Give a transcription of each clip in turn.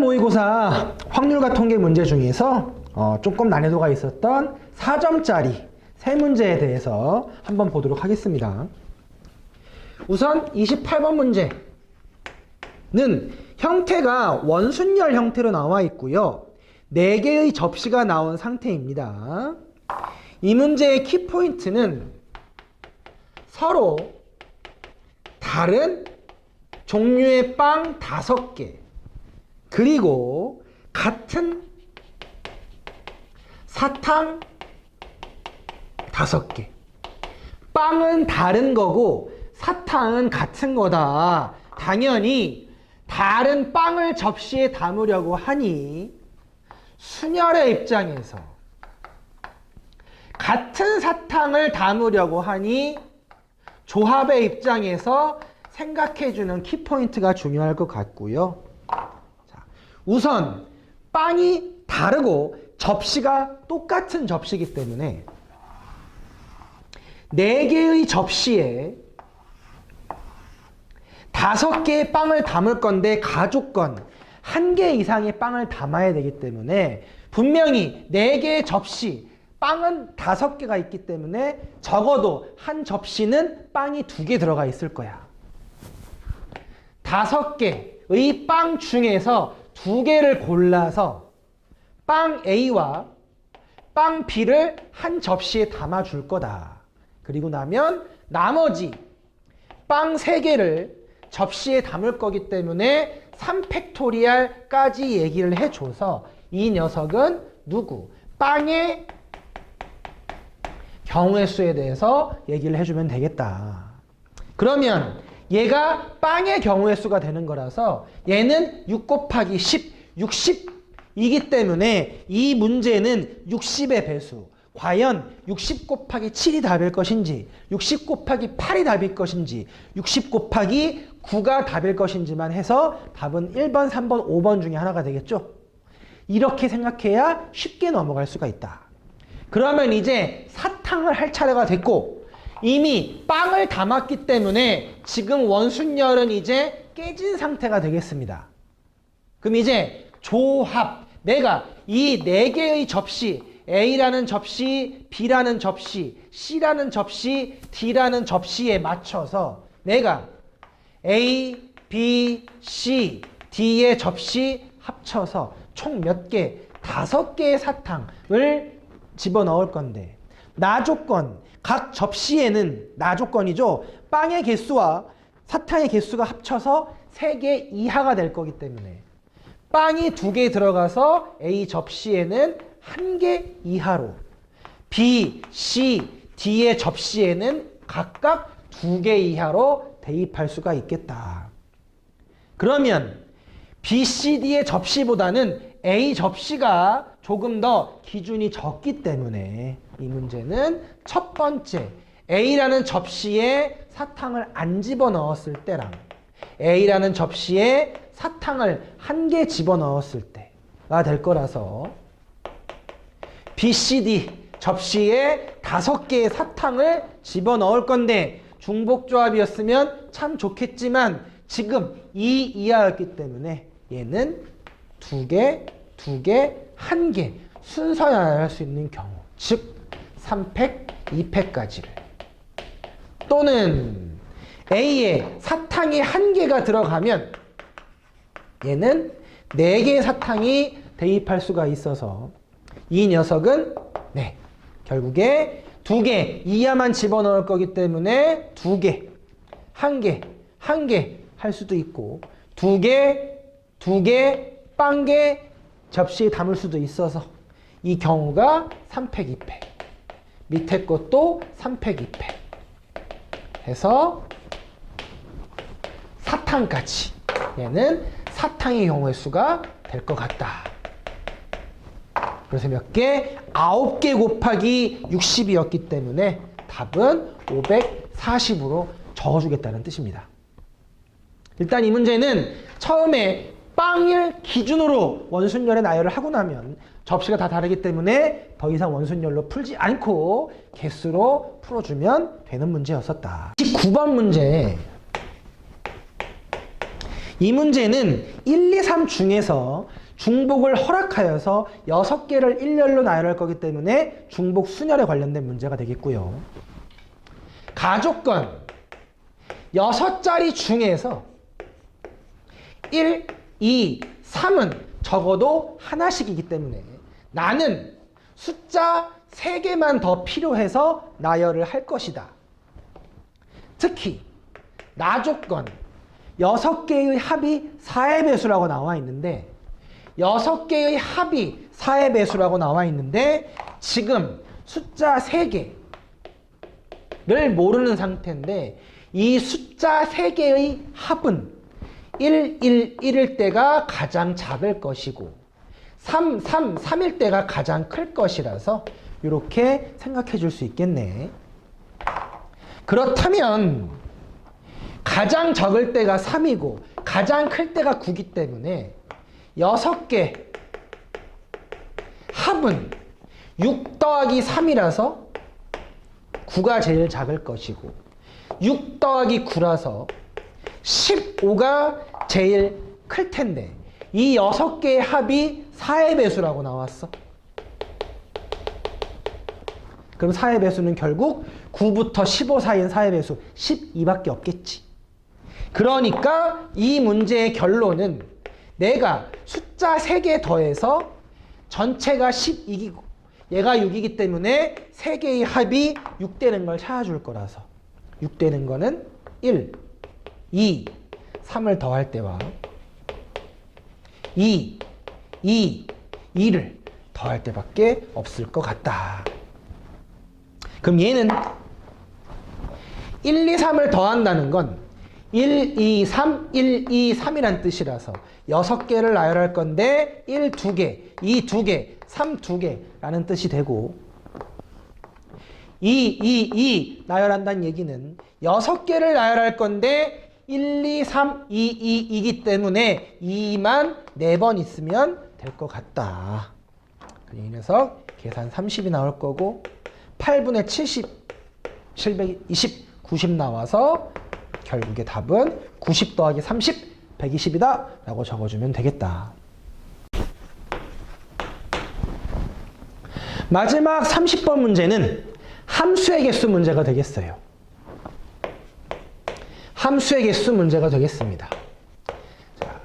모의고사 확률과 통계 문제 중에서 조금 난이도가 있었던 4점짜리 세 문제에 대해서 한번 보도록 하겠습니다. 우선 28번 문제는 형태가 원순열 형태로 나와 있고요. 4개의 접시가 나온 상태입니다. 이 문제의 키포인트는 서로 다른 종류의 빵 5개 그리고 같은 사탕 5개. 빵은 다른 거고 사탕은 같은 거다. 당연히 다른 빵을 접시에 담으려고 하니 순열의 입장에서 같은 사탕을 담으려고 하니 조합의 입장에서 생각해주는 키포인트가 중요할 것 같고요. 자, 우선 빵이 다르고 접시가 똑같은 접시이기 때문에 4개의 접시에 5개의 빵을 담을 건데 가족건 1개 이상의 빵을 담아야 되기 때문에 분명히 4개의 접시, 빵은 5개가 있기 때문에 적어도 한 접시는 빵이 2개 들어가 있을 거야. 5개의 빵 중에서 2개를 골라서 빵 A와 빵 B를 한 접시에 담아줄 거다. 그리고 나면 나머지 빵 3개를 접시에 담을 거기 때문에 3팩토리얼까지 얘기를 해줘서 이 녀석은 누구? 빵의 경우의 수에 대해서 얘기를 해주면 되겠다. 그러면 얘가 빵의 경우의 수가 되는 거라서 얘는 6 곱하기 10, 60이기 때문에 이 문제는 60의 배수. 과연 60 곱하기 7이 답일 것인지 60 곱하기 8이 답일 것인지 60 곱하기 9가 답일 것인지만 해서 답은 1번, 3번, 5번 중에 하나가 되겠죠. 이렇게 생각해야 쉽게 넘어갈 수가 있다. 그러면 이제 사탕을 할 차례가 됐고 이미 빵을 담았기 때문에 지금 원순열은 이제 깨진 상태가 되겠습니다. 그럼 이제 조합, 내가 이 4개의 접시 A라는 접시, B라는 접시, C라는 접시, D라는 접시에 맞춰서 내가 A, B, C, D의 접시 합쳐서 총 몇 개? 5개의 사탕을 집어넣을 건데 나조건, 각 접시에는 나조건이죠. 빵의 개수와 사탕의 개수가 합쳐서 3개 이하가 될 거기 때문에 빵이 2개 들어가서 A 접시에는 1개 이하로 B, C, D의 접시에는 각각 2개 이하로 대입할 수가 있겠다. 그러면 B, C, D의 접시보다는 A 접시가 조금 더 기준이 적기 때문에 이 문제는 첫 번째 A라는 접시에 사탕을 안 집어넣었을 때랑 A라는 접시에 사탕을 1개 집어넣었을 때가 될 거라서 B, C, D 접시에 5개의 사탕을 집어넣을 건데 중복조합이었으면 참 좋겠지만 지금 2 이하였기 때문에 얘는 2개, 2개, 1개 순서여야 할 수 있는 경우 즉 3팩, 2팩까지를 또는 A에 사탕이 1개가 들어가면 얘는 4개의 사탕이 대입할 수가 있어서 이 녀석은 결국에 2개 이하만 집어넣을 거기 때문에 2개, 1개, 1개 할 수도 있고 2개, 2개, 빵개 접시에 담을 수도 있어서 이 경우가 3팩, 2팩 밑에 것도 3팩, 2팩 해서 사탕까지 얘는 사탕의 경우의 수가 될 것 같다. 그래서 몇 개? 9개 곱하기 60이었기 때문에 답은 540으로 적어주겠다는 뜻입니다. 일단 이 문제는 처음에 빵을 기준으로 원순열의 나열을 하고 나면 접시가 다 다르기 때문에 더 이상 원순열로 풀지 않고 개수로 풀어주면 되는 문제였었다. 19번 문제 이 문제는 1, 2, 3 중에서 중복을 허락하여서 6개를 일렬로 나열할 거기 때문에 중복 순열에 관련된 문제가 되겠고요. 가족건 6자리 중에서 1, 2, 3은 적어도 하나씩이기 때문에 나는 숫자 3개만 더 필요해서 나열을 할 것이다. 특히 나조건 6개의 합이 4의 배수라고 나와 있는데 6개의 합이 4의 배수라고 나와 있는데 지금 숫자 3개를 모르는 상태인데 이 숫자 3개의 합은 1, 1, 1일 때가 가장 작을 것이고 3, 3, 3일 때가 가장 클 것이라서 이렇게 생각해 줄 수 있겠네. 그렇다면 가장 적을 때가 3이고 가장 클 때가 9이기 때문에 6개 합은 6 더하기 3이라서 9가 제일 작을 것이고 6 더하기 9라서 15가 제일 클 텐데 이 6개의 합이 4의 배수라고 나왔어. 그럼 4의 배수는 결국 9부터 15 사이인 4의 배수 12밖에 없겠지. 그러니까 이 문제의 결론은 내가 숫자 3개 더해서 전체가 12이고 얘가 6이기 때문에 3개의 합이 6 되는 걸 찾아줄 거라서 6 되는 거는 1, 2, 3을 더할 때와 2, 2, 2를 더할 때밖에 없을 것 같다. 그럼 얘는 1, 2, 3을 더한다는 건 1, 2, 3, 1, 2, 3이란 뜻이라서 6개를 나열할 건데 1, 2개, 2, 2개, 3, 2개라는 뜻이 되고 2, 2, 2 나열한다는 얘기는 6개를 나열할 건데 1, 2, 3, 2, 2이기 때문에 2만 4번 있으면 될 것 같다. 이 녀석 계산 30이 나올 거고 8분의 70, 720, 90 나와서 결국의 답은 90 더하기 30, 120이다 라고 적어주면 되겠다. 마지막 30번 문제는 함수의 개수 문제가 되겠어요. 함수의 개수 문제가 되겠습니다. 자,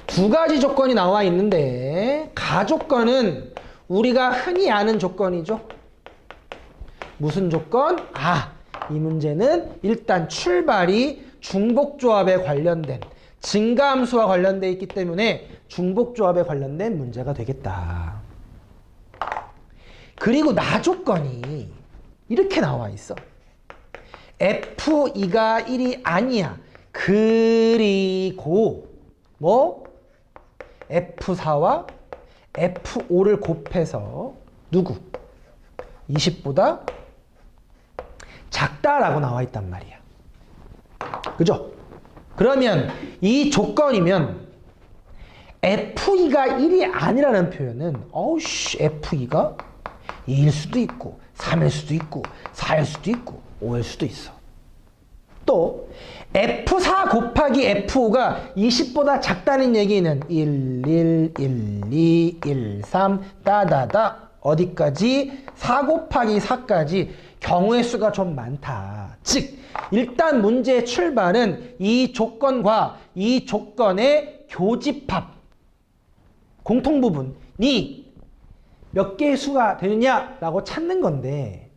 2가지 조건이 나와 있는데 가조건은 우리가 흔히 아는 조건이죠. 무슨 조건? 이 문제는 일단 출발이 중복조합에 관련된 증가함수와 관련되어 있기 때문에 중복조합에 관련된 문제가 되겠다. 그리고 나조건이 이렇게 나와 있어. F2가 1이 아니야. 그리고 뭐 F4와 F5를 곱해서 누구? 20보다 작다라고 나와 있단 말이야. 그죠? 그러면 이 조건이면 F2가 1이 아니라는 표현은 F2가 2일 수도 있고 3일 수도 있고 4일 수도 있고 5일 수도 있어. 또 F4 곱하기 F5가 20보다 작다는 얘기는 1, 1, 1, 2, 1, 3 따다다 어디까지? 4 곱하기 4까지 경우의 수가 좀 많다. 즉 일단 문제의 출발은 이 조건과 이 조건의 교집합 공통부분이 몇 개의 수가 되느냐라고 찾는 건데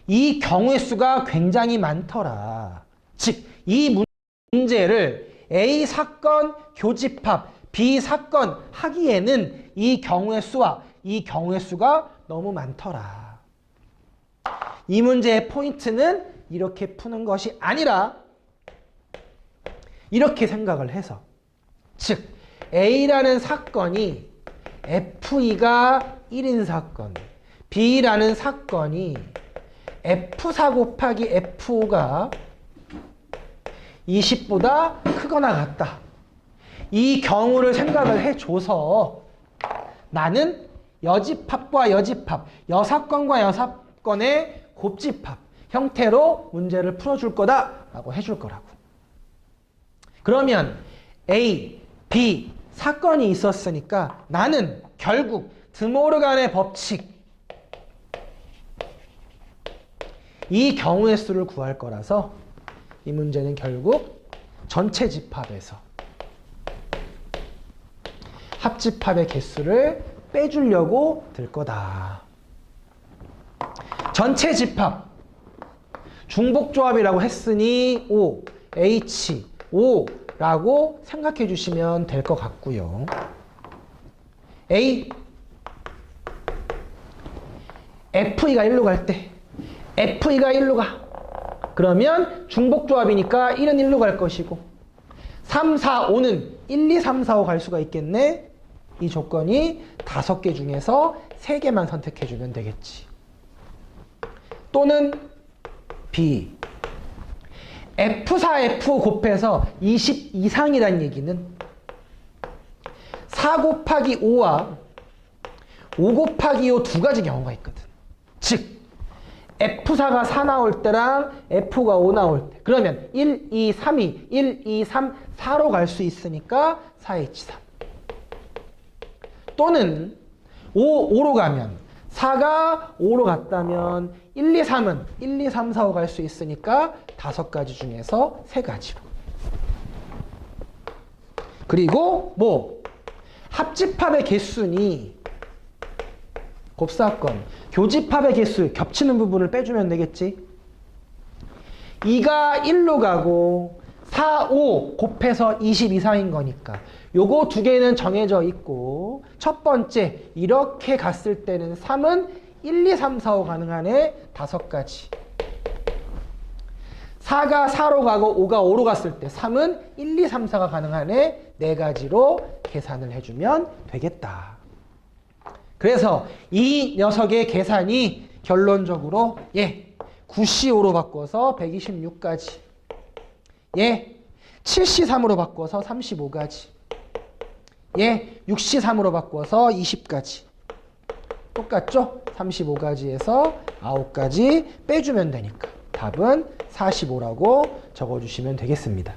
이 경우의 수가 굉장히 많더라. 즉 이 문제를 A 사건 교집합 B 사건 하기에는 이 경우의 수와 이 경우의 수가 너무 많더라. 이 문제의 포인트는 이렇게 푸는 것이 아니라 이렇게 생각을 해서 즉 A라는 사건이 F2가 1인 사건 B라는 사건이 F4 곱하기 F5가 20보다 크거나 같다. 이 경우를 생각을 해줘서 나는 여집합과 여집합, 여사건과 여사건의 곱집합 형태로 문제를 풀어줄 거다라고 해줄 거라고. 그러면 A, B 사건이 있었으니까 나는 결국 드모르간의 법칙 이 경우의 수를 구할 거라서 이 문제는 결국 전체 집합에서 합집합의 개수를 빼주려고 들 거다. 전체 집합 중복조합이라고 했으니 O, H, O라고 생각해 주시면 될 것 같고요. A, FE가 1로 갈 때 FE가 1로 가. 그러면 중복조합이니까 1은 1로 갈 것이고 3, 4, 5는 1, 2, 3, 4, 5 갈 수가 있겠네. 이 조건이 5개 중에서 3개만 선택해주면 되겠지. 또는 B F4, F5 곱해서 20 이상이란 얘기는 4 곱하기 5와 5 곱하기 5 두 가지 경우가 있거든. 즉 F4가 4 나올 때랑 F가 5 나올 때 그러면 1, 2, 3이 1, 2, 3, 4로 갈 수 있으니까 4H3 또는 5, 5로 가면 4가 5로 갔다면 1, 2, 3은 1, 2, 3, 4, 5 갈 수 있으니까 5가지 중에서 3가지로. 그리고 뭐 합집합의 개수니 곱사건 교집합의 개수 겹치는 부분을 빼주면 되겠지. 2가 1로 가고 4, 5 곱해서 20 이상인 거니까 요거 두 개는 정해져 있고 첫 번째 이렇게 갔을 때는 3은 1, 2, 3, 4, 5 가능하네. 5가지. 4가 4로 가고 5가 5로 갔을 때 3은 1, 2, 3, 4가 가능하네. 4가지로 계산을 해주면 되겠다. 그래서 이 녀석의 계산이 결론적으로 9C5로 바꿔서 126가지 7C3으로 바꿔서 35가지 6C3으로 바꿔서 20가지 똑같죠? 35가지에서 9가지 빼주면 되니까 답은 45라고 적어주시면 되겠습니다.